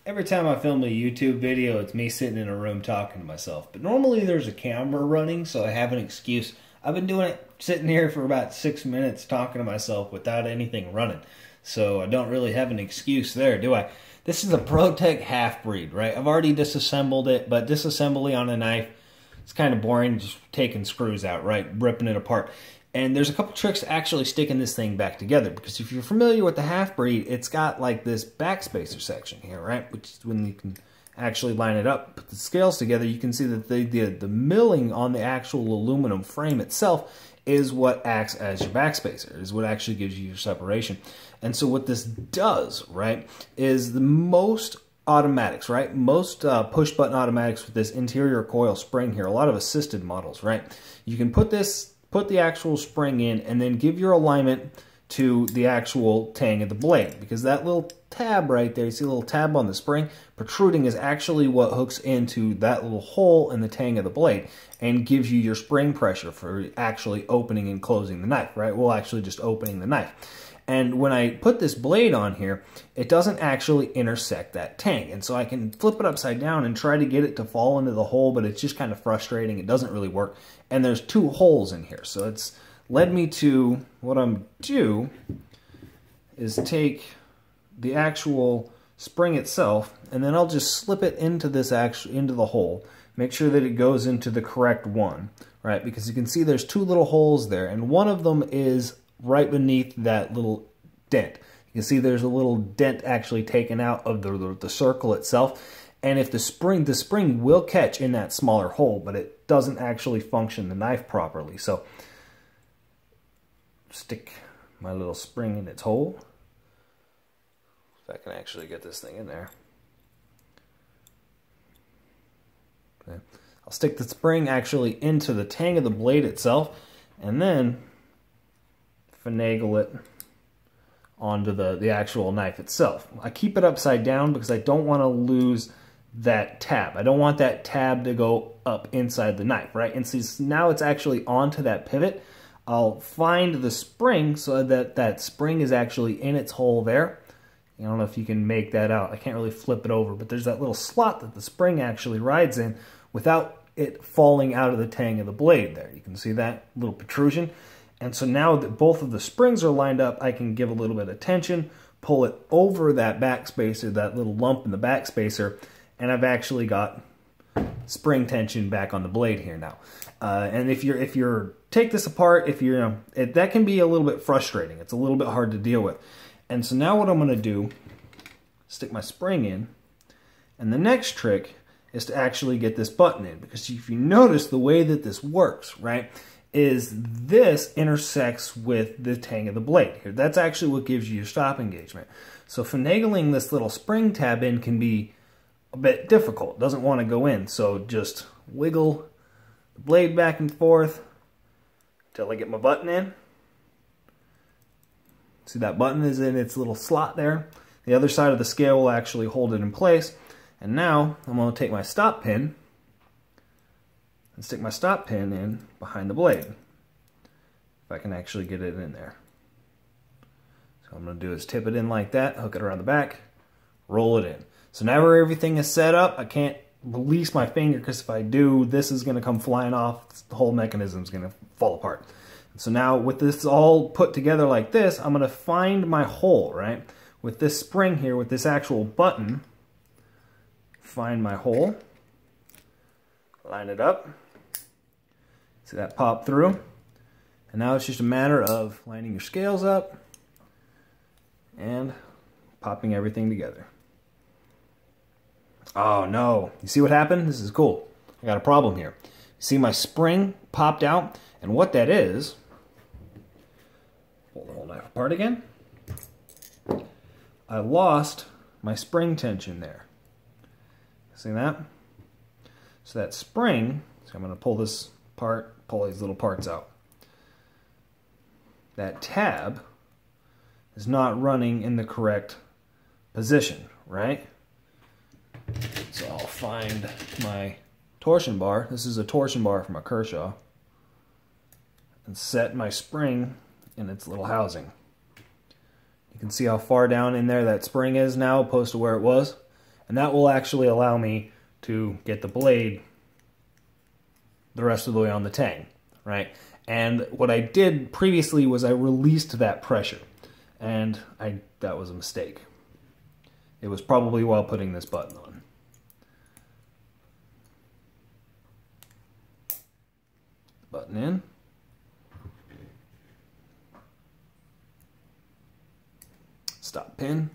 Every time I film a YouTube video, it's me sitting in a room talking to myself. But normally there's a camera running, so I have an excuse. I've been doing it sitting here for about 6 minutes talking to myself without anything running. So I don't really have an excuse there, do I? This is a Protech half-breed, right? I've already disassembled it, but disassembly on a knife, it's kind of boring, just taking screws out, right? Ripping it apart. And there's a couple tricks to actually sticking this thing back together, because if you're familiar with the half-breed, it's got like this backspacer section here, right? Which is when you can actually line it up, put the scales together, you can see that the milling on the actual aluminum frame itself is what acts as your backspacer, is what actually gives you your separation. And so what this does, right, is the most automatics, right? Most push button automatics with this interior coil spring here, a lot of assisted models, right? You can put the actual spring in and then give your alignment to the actual tang of the blade, because that little tab right there, you see a little tab on the spring protruding, is actually what hooks into that little hole in the tang of the blade and gives you your spring pressure for actually opening and closing the knife, right? Well, actually just opening the knife. And when I put this blade on here, it doesn't actually intersect that tang. And so I can flip it upside down and try to get it to fall into the hole, but it's just kind of frustrating. It doesn't really work. And there's two holes in here. So it's led me to, what I'm do is take the actual spring itself, and then I'll just slip it into this into the hole. Make sure that it goes into the correct one, right? Because you can see there's two little holes there, and one of them is right beneath that little dent. You can see there's a little dent actually taken out of the circle itself. And if the spring will catch in that smaller hole, but it doesn't actually function the knife properly. So stick my little spring in its hole. If I can actually get this thing in there. Okay. I'll stick the spring actually into the tang of the blade itself, and then finagle it onto the actual knife itself. I keep it upside down because I don't want to lose that tab. I don't want that tab to go up inside the knife, right? And since now it's actually onto that pivot, I'll find the spring so that that spring is actually in its hole there. I don't know if you can make that out. I can't really flip it over, but there's that little slot that the spring actually rides in without it falling out of the tang of the blade there. You can see that little protrusion. And so now that both of the springs are lined up, I can give a little bit of tension, pull it over that backspacer, that little lump in the backspacer, and I've actually got spring tension back on the blade here now. And if you're take this apart, that can be a little bit frustrating. It's a little bit hard to deal with. And so now what I'm going to do, stick my spring in, and the next trick is to actually get this button in, because if you notice the way that this works, right, is this intersects with the tang of the blade here. That's actually what gives you your stop engagement. So finagling this little spring tab in can be a bit difficult. It doesn't want to go in. So just wiggle the blade back and forth until I get my button in. See, that button is in its little slot there. The other side of the scale will actually hold it in place. And now I'm going to take my stop pin and stick my stop pin in behind the blade. If I can actually get it in there. So what I'm going to do is tip it in like that, hook it around the back, roll it in. So now where everything is set up, I can't release my finger, because if I do, this is going to come flying off. The whole mechanism is going to fall apart. So now with this all put together like this, I'm going to find my hole, right? With this spring here, with this actual button, find my hole, line it up. See that pop through? And now it's just a matter of lining your scales up and popping everything together. Oh no, you see what happened? This is cool. I got a problem here. You see my spring popped out, and what that is, pull the whole knife apart again. I lost my spring tension there. See that? So that spring, so I'm going to pull this part, pull these little parts out. That tab is not running in the correct position, right? So I'll find my torsion bar. This is a torsion bar from a Kershaw. And set my spring in its little housing. You can see how far down in there that spring is now opposed to where it was. And that will actually allow me to get the blade the rest of the way on the tang, right? And what I did previously was I released that pressure, and that was a mistake. It was probably while putting this button on. Button in. Stop pin.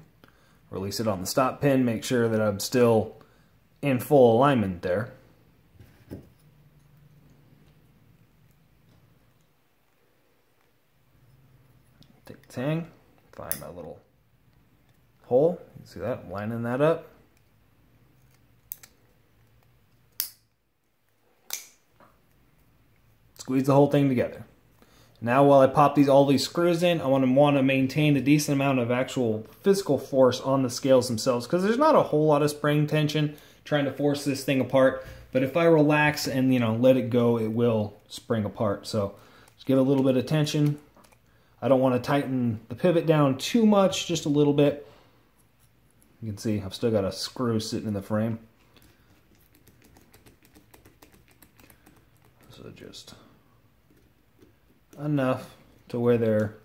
Release it on the stop pin. Make sure that I'm still in full alignment there. Take the tang. Find my little hole. You can see that? I'm lining that up. Squeeze the whole thing together. Now while I pop all these screws in, I want to maintain a decent amount of actual physical force on the scales themselves, because there's not a whole lot of spring tension trying to force this thing apart. But if I relax and let it go, it will spring apart. So just give it a little bit of tension. I don't want to tighten the pivot down too much, just a little bit. You can see I've still got a screw sitting in the frame. So just enough to where they're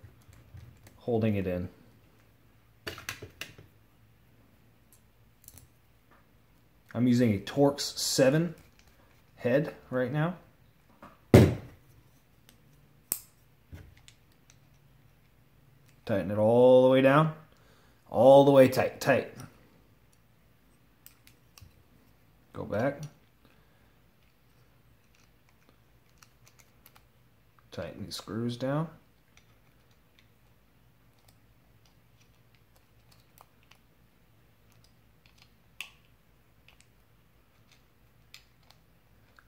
holding it in. I'm using a Torx 7 head right now. Tighten it all the way down. All the way tight. Go back. Tighten these screws down.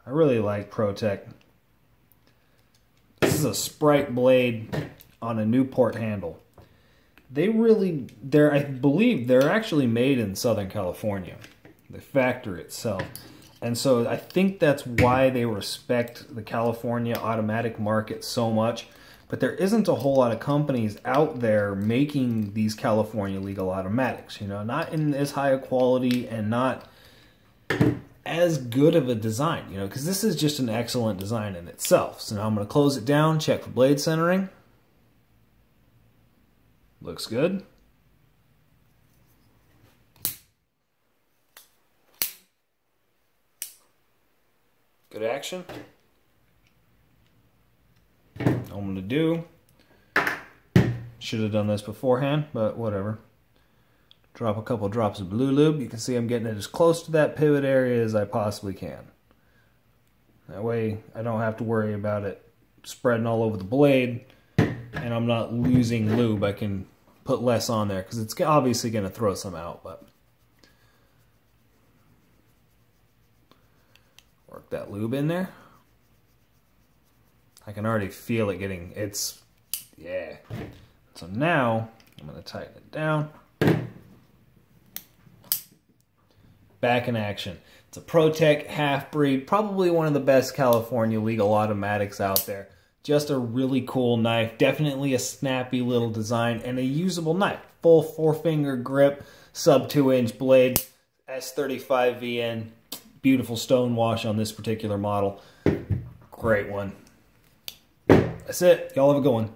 I really like Protech. This is a Sprite blade on a Newport handle. I believe they're actually made in Southern California, the factory itself. And so I think that's why they respect the California automatic market so much. But there isn't a whole lot of companies out there making these California legal automatics, not in as high a quality and not as good of a design, because this is just an excellent design in itself. So now I'm going to close it down, check for blade centering. Looks good. Good action. All I'm going to do, should have done this beforehand, but whatever. Drop a couple drops of blue lube. You can see I'm getting it as close to that pivot area as I possibly can. That way I don't have to worry about it spreading all over the blade, and I'm not losing lube. I can put less on there because it's obviously going to throw some out, but work that lube in there. I can already feel it getting, yeah. So now I'm going to tighten it down. Back in action. It's a Protech half-breed, probably one of the best California legal automatics out there. Just a really cool knife, definitely a snappy little design, and a usable knife. Full 4-finger grip, sub 2-inch blade, S35VN. Beautiful stone wash on this particular model. Great one. That's it. Y'all have a good one.